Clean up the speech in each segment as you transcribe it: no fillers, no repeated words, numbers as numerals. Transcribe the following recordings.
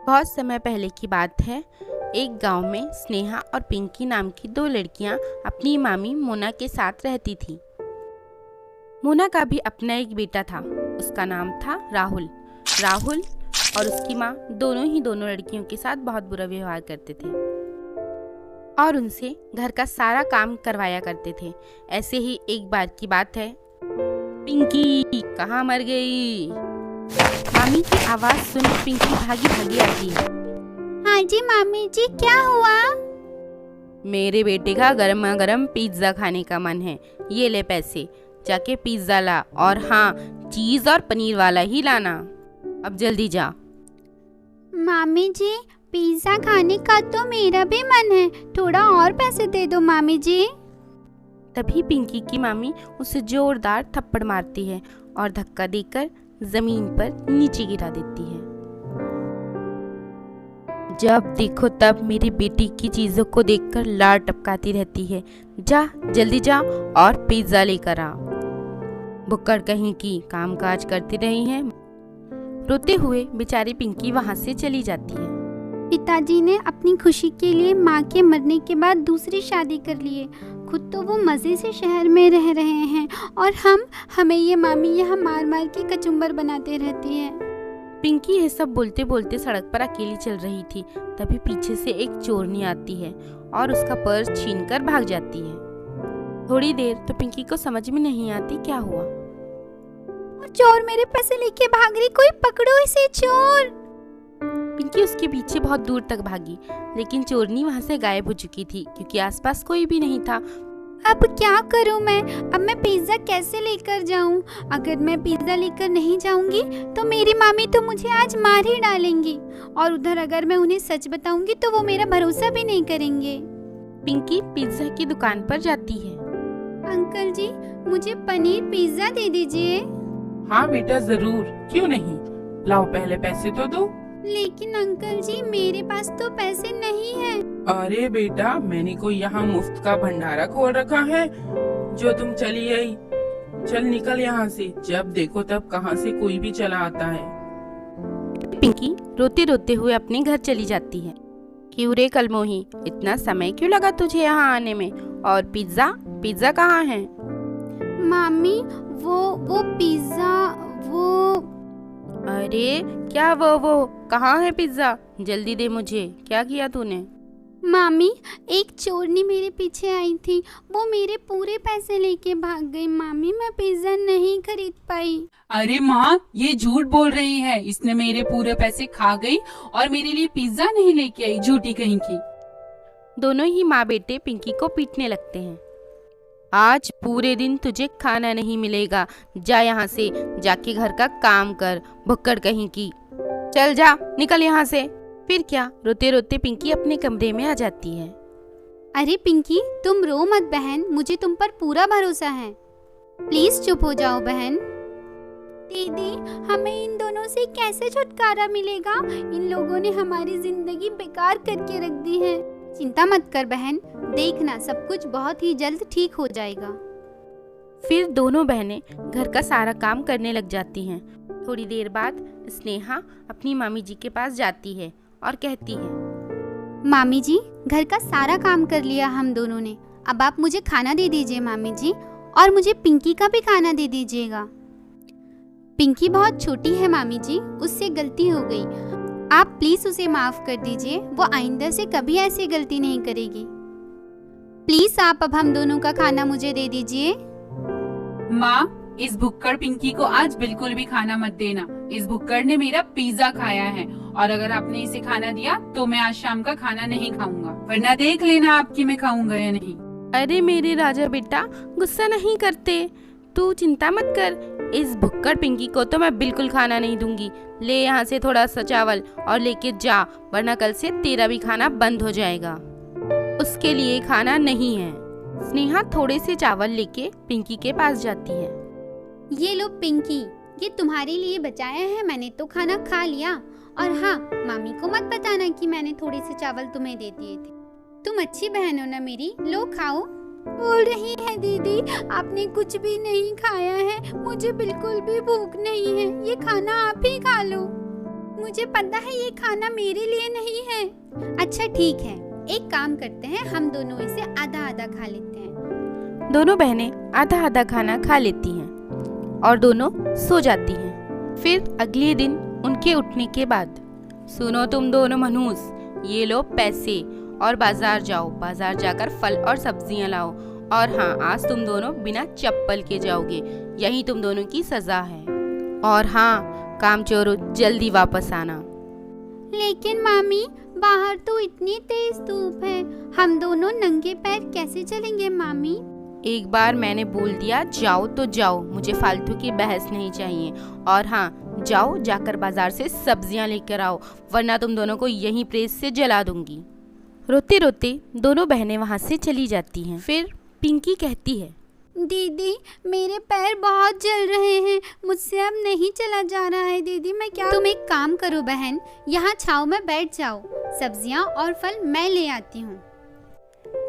बहुत समय पहले की बात है। एक गांव में स्नेहा और पिंकी नाम की दो लड़कियां अपनी मामी मोना के साथ रहती थी। मोना का भी अपना एक बेटा था। उसका नाम था राहुल। राहुल और उसकी माँ दोनों लड़कियों के साथ बहुत बुरा व्यवहार करते थे और उनसे घर का सारा काम करवाया करते थे। ऐसे ही एक बार की बात है। पिंकी कहाँ मर गई? मामी की आवाज सुन पिंकी भागी भागी आती है। हाँ जी मामी जी, क्या हुआ? मेरे बेटे का गर्मा गर्म पिज्जा खाने का मन है। ये ले पैसे, जाके पिज्जा ला, और हाँ, चीज और पनीर वाला ही लाना। अब जल्दी जा। मामी जी, पिज्जा खाने का तो मेरा भी मन है, थोड़ा और पैसे दे दो मामी जी। तभी पिंकी की मामी उसे जोरदार थप्पड़ मारती है और धक्का देकर जमीन पर नीचे गिरा देती है। जब देखो तब मेरी बेटी की चीजों को देखकर लार टपकाती रहती है। जा जल्दी जा और पिज्जा लेकर आ। बुक्कड़ कहीं की काम काज करती रही है। रोते हुए बेचारी पिंकी वहां से चली जाती है। पिताजी ने अपनी खुशी के लिए माँ के मरने के बाद दूसरी शादी कर लिए। खुद तो वो मजे से शहर में रह रहे हैं और हमें ये मामी यहाँ मार मार के कचुम्बर बनाते रहती है। पिंकी यह सब बोलते बोलते सड़क पर अकेली चल रही थी। तभी पीछे से एक चोरनी आती है और उसका पर्स छीनकर भाग जाती है। थोड़ी देर तो पिंकी को समझ में नहीं आती क्या हुआ। चोर मेरे पैसे लेके भाग रही, कोई पकड़ो इसे, चोर। पिंकी उसके पीछे बहुत दूर तक भागी, लेकिन चोरनी वहां से गायब हो चुकी थी क्योंकि आसपास कोई भी नहीं था। अब क्या करूं मैं? अब मैं पिज्जा कैसे लेकर जाऊं? अगर मैं पिज्जा लेकर नहीं जाऊंगी तो मेरी मामी तो मुझे आज मार ही डालेंगी, और उधर अगर मैं उन्हें सच बताऊंगी तो वो मेरा भरोसा भी नहीं करेंगे। पिंकी पिज्जा की दुकान पर जाती है। अंकल जी, मुझे पनीर पिज्जा दे दीजिए। हाँ बेटा, जरूर, क्यों नहीं। लाओ, पहले पैसे तो दो। लेकिन अंकल जी, मेरे पास तो पैसे नहीं हैं। अरे बेटा, मैंने कोई यहाँ मुफ्त का भंडारा खोल रखा है जो तुम चली आई? चल निकल यहाँ से। जब देखो तब कहाँ से कोई भी चला आता है। पिंकी रोते रोते हुए अपने घर चली जाती है। क्यों रे कलमोही, इतना समय क्यों लगा तुझे यहाँ आने में? और पिज्जा कहाँ है? मामी, वो पिज्जा, वो। अरे क्या वो कहाँ है पिज्जा? जल्दी दे मुझे। क्या किया तूने? मामी, एक चोरनी मेरे पीछे आई थी, वो मेरे पूरे पैसे लेके भाग गई। मामी, मैं पिज्जा नहीं खरीद पाई। अरे माँ, ये झूठ बोल रही है। इसने मेरे पूरे पैसे खा गई और मेरे लिए पिज्जा नहीं लेके आई, झूठी कहीं की। दोनों ही माँ बेटे पिंकी को पीटने लगते हैं। आज पूरे दिन तुझे खाना नहीं मिलेगा। जा यहाँ से, जाके घर का काम कर, भुक्कड़ कहीं की। चल जा, निकल यहाँ से। फिर क्या, रोते रोते पिंकी अपने कमरे में आ जाती है। अरे पिंकी, तुम रो मत बहन, मुझे तुम पर पूरा भरोसा है। प्लीज चुप हो जाओ बहन। दीदी, हमें इन दोनों से कैसे छुटकारा मिलेगा? इन लोगों ने हमारी जिंदगी बेकार करके रख दी है। चिंता मत कर बहन, देखना सब कुछ बहुत ही जल्द ठीक हो जाएगा। फिर दोनों बहनें घर का सारा काम करने लग जाती हैं। थोड़ी देर बाद स्नेहा अपनी मामी जी के पास जाती है और कहती है, मामी जी, घर का सारा काम कर लिया हम दोनों ने। अब आप मुझे खाना दे दीजिए मामी जी, और मुझे पिंकी का भी खाना दे दीजिएगा। पिंकी बहुत छोटी है मामी जी, उससे गलती हो गई। आप प्लीज उसे माफ कर दीजिए, वो आइंदा से कभी ऐसी गलती नहीं करेगी। प्लीज आप अब हम दोनों का खाना मुझे दे दीजिए। माँ, इस भुक्कड़ पिंकी को आज बिल्कुल भी खाना मत देना। इस भुक्कड़ ने मेरा पिज्जा खाया है, और अगर आपने इसे खाना दिया तो मैं आज शाम का खाना नहीं खाऊंगा, वरना देख लेना आपकी मैं खाऊंगा या नहीं। अरे मेरे राजा बेटा, गुस्सा नहीं करते, तू चिंता मत कर। इस भुक्कड़ पिंकी को तो मैं बिल्कुल खाना नहीं दूंगी। ले यहाँ से थोड़ा सा चावल और लेके जा, वरना कल से तेरा भी खाना बंद हो जाएगा। उसके लिए खाना नहीं है। स्नेहा थोड़े से चावल लेके पिंकी के पास जाती है। ये लो पिंकी, ये तुम्हारे लिए बचाया है, मैंने तो खाना खा लिया। और हाँ, मामी को मत बताना कि मैंने थोड़े से चावल तुम्हें दे दिए थे। तुम अच्छी बहन हो ना मेरी, लो खाओ। बोल रही है दीदी, आपने कुछ भी नहीं खाया है, मुझे बिल्कुल भी भूख नहीं है, ये खाना आप ही खा लो। मुझे पता है ये खाना मेरे लिए नहीं है। अच्छा ठीक है, एक काम करते हैं, हम दोनों इसे आधा आधा खा लेते हैं। दोनों बहनें आधा आधा खाना खा लेती हैं और दोनों सो जाती हैं। फिर अगले दिन उनके उठने के बाद, सुनो तुम दोनों मनहूस, ये लो पैसे और बाजार जाओ, बाजार जाकर फल और सब्जियां लाओ। और हाँ, आज तुम दोनों बिना चप्पल के जाओगे, यही तुम दोनों की सजा है। और हाँ, काम चोरों, जल्दी वापस आना। लेकिन मामी, बाहर तो इतनी तेज धूप है, हम दोनों नंगे पैर कैसे चलेंगे मामी? एक बार मैंने बोल दिया जाओ तो जाओ, मुझे फालतू की बहस नहीं चाहिए। और हाँ, जाओ, जाकर बाजार से सब्जियां लेकर आओ, वरना तुम दोनों को यहीं प्रेस से जला दूंगी। रोते रोते दोनों बहनें वहां से चली जाती हैं। फिर पिंकी कहती है, दीदी मेरे पैर बहुत जल रहे हैं, मुझसे अब नहीं चला जा रहा है दीदी, मैं क्या? तुम एक काम करो बहन, यहाँ छाँव में बैठ जाओ, सब्जियाँ और फल मैं ले आती हूँ।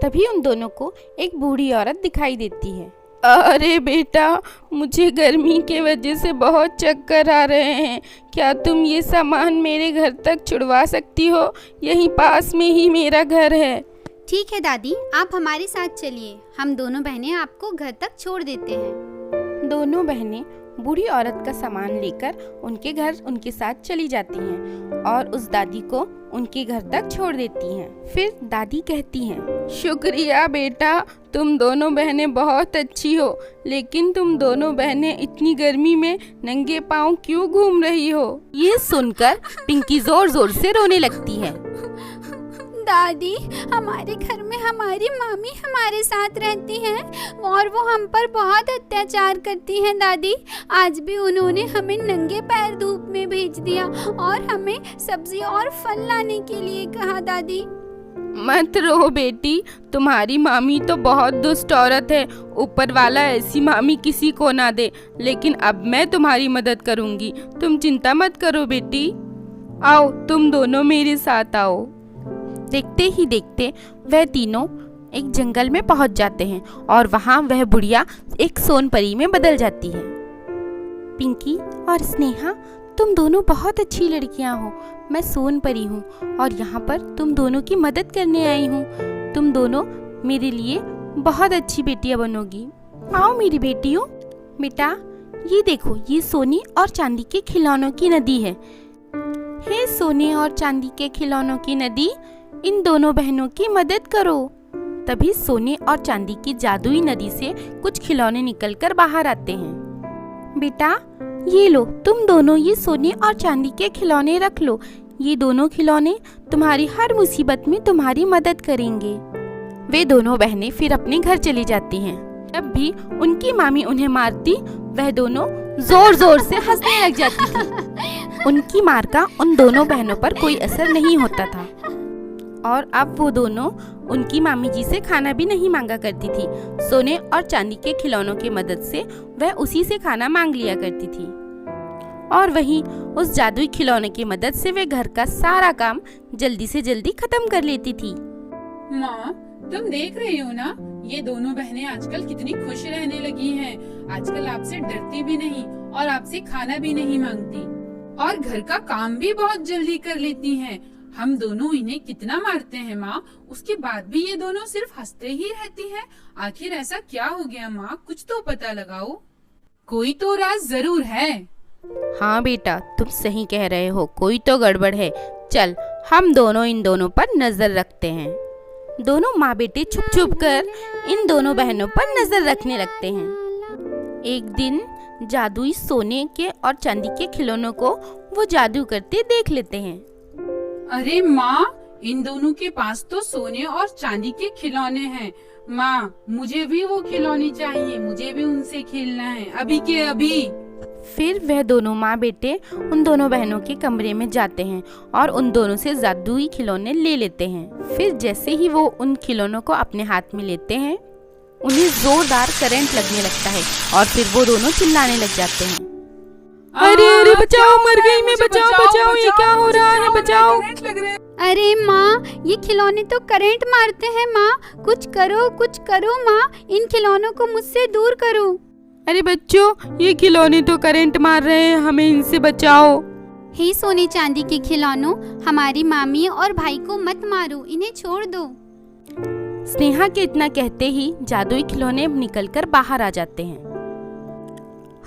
तभी उन दोनों को एक बूढ़ी औरत दिखाई देती है। अरे बेटा, मुझे गर्मी के वजह से बहुत चक्कर आ रहे हैं, क्या तुम ये सामान मेरे घर तक छुड़वा सकती हो? यहीं पास में ही मेरा घर है। ठीक है दादी, आप हमारे साथ चलिए, हम दोनों बहनें आपको घर तक छोड़ देते हैं। दोनों बहनें बूढ़ी औरत का सामान लेकर उनके घर उनके साथ चली जाती हैं और उस दादी को उनके घर तक छोड़ देती हैं। फिर दादी कहती हैं, शुक्रिया बेटा, तुम दोनों बहनें बहुत अच्छी हो, लेकिन तुम दोनों बहनें इतनी गर्मी में नंगे पांव क्यों घूम रही हो? ये सुनकर पिंकी जोर जोर से रोने लगती है। दादी, हमारे घर में हमारी मामी हमारे साथ रहती हैं और वो हम पर बहुत अत्याचार करती हैं दादी। आज भी उन्होंने हमें नंगे पैर धूप में भेज दिया और हमें सब्जी और फल लाने के लिए कहा दादी। मत रो बेटी, तुम्हारी मामी तो बहुत दुष्ट औरत है, ऊपर वाला ऐसी मामी किसी को ना दे। लेकिन अब मैं तुम्हारी मदद करूंगी, तुम चिंता मत करो बेटी। आओ, तुम दोनों मेरे साथ आओ। देखते ही देखते वह तीनों एक जंगल में पहुंच जाते हैं और वहां वह बुढ़िया एक सोनपरी में बदल जाती है। पिंकी और स्नेहा, तुम दोनों बहुत अच्छी लड़कियां हो, मैं सोनपरी हूँ और यहाँ पर तुम दोनों की मदद करने आई हूँ। तुम दोनों मेरे लिए बहुत अच्छी बेटियां बनोगी। आओ मेरी बेटियों। बेटा, ये देखो, ये सोने और चांदी के खिलौनों की नदी है। हे सोने और चांदी के खिलौनों की नदी, इन दोनों बहनों की मदद करो। तभी सोने और चांदी की जादुई नदी से कुछ खिलौने निकलकर बाहर आते हैं। बेटा, ये लो, तुम दोनों ये सोने और चांदी के खिलौने रख लो। ये दोनों खिलौने तुम्हारी हर मुसीबत में तुम्हारी मदद करेंगे। वे दोनों बहनें फिर अपने घर चली जाती हैं। जब भी उनकी मामी उन्हें मारती, वह दोनों जोर जोर से हंसने लग जाती थी। उनकी मार का उन दोनों बहनों पर कोई असर नहीं होता था और अब वो दोनों उनकी मामी जी से खाना भी नहीं मांगा करती थी। सोने और चांदी के खिलौनों की मदद से वह उसी से खाना मांग लिया करती थी और वहीं उस जादुई खिलौने की मदद से वह घर का सारा काम जल्दी से जल्दी खत्म कर लेती थी। माँ, तुम देख रही हो ना, ये दोनों बहनें आजकल कितनी खुश रहने लगी हैं। आजकल आपसे डरती भी नहीं और आपसे खाना भी नहीं मांगती और घर का काम भी बहुत जल्दी कर लेती हैं। हम दोनों इन्हें कितना मारते हैं माँ, उसके बाद भी ये दोनों सिर्फ हंसते ही रहती हैं। आखिर ऐसा क्या हो गया माँ, कुछ तो पता लगाओ, कोई तो राज जरूर है। हाँ बेटा, तुम सही कह रहे हो, कोई तो गड़बड़ है। चल, हम दोनों इन दोनों पर नजर रखते हैं। दोनों माँ बेटे छुप छुप कर इन दोनों बहनों पर नजर रखने लगते हैं। एक दिन जादुई सोने के और चांदी के खिलौनों को वो जादू करते देख लेते हैं। अरे माँ, इन दोनों के पास तो सोने और चांदी के खिलौने हैं। माँ, मुझे भी वो खिलौने चाहिए, मुझे भी उनसे खेलना है, अभी के अभी। फिर वह दोनों माँ बेटे उन दोनों बहनों के कमरे में जाते हैं और उन दोनों से जादुई खिलौने ले लेते हैं। फिर जैसे ही वो उन खिलौनों को अपने हाथ में लेते हैं, उन्हें जोरदार करंट लगने लगता है और फिर वो दोनों चिल्लाने लग जाते हैं। अरे अरे बचाओ, मर गई मैं, बचाओ बचाओ, ये क्या हो रहा है, बचाओ। अरे माँ, ये खिलौने तो करंट मारते हैं माँ, कुछ करो माँ, इन खिलौनों को मुझसे दूर करो। अरे बच्चों, ये खिलौने तो करंट मार रहे हैं, हमें इनसे बचाओ। हे सोने चांदी के खिलौनों, हमारी मामी और भाई को मत मारो, इन्हें छोड़ दो। स्नेहा के इतना कहते ही जादुई खिलौने निकलकर बाहर आ जाते हैं।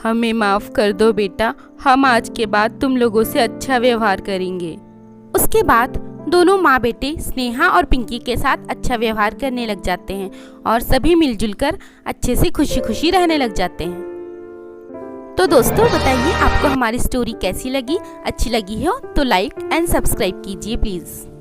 हमें माफ कर दो बेटा, हम आज के बाद तुम लोगों से अच्छा व्यवहार करेंगे। उसके बाद दोनों माँ बेटे स्नेहा और पिंकी के साथ अच्छा व्यवहार करने लग जाते हैं और सभी मिलजुल कर अच्छे से खुशी खुशी रहने लग जाते हैं। तो दोस्तों बताइए आपको हमारी स्टोरी कैसी लगी? अच्छी लगी हो तो लाइक एंड सब्सक्राइब कीजिए प्लीज़।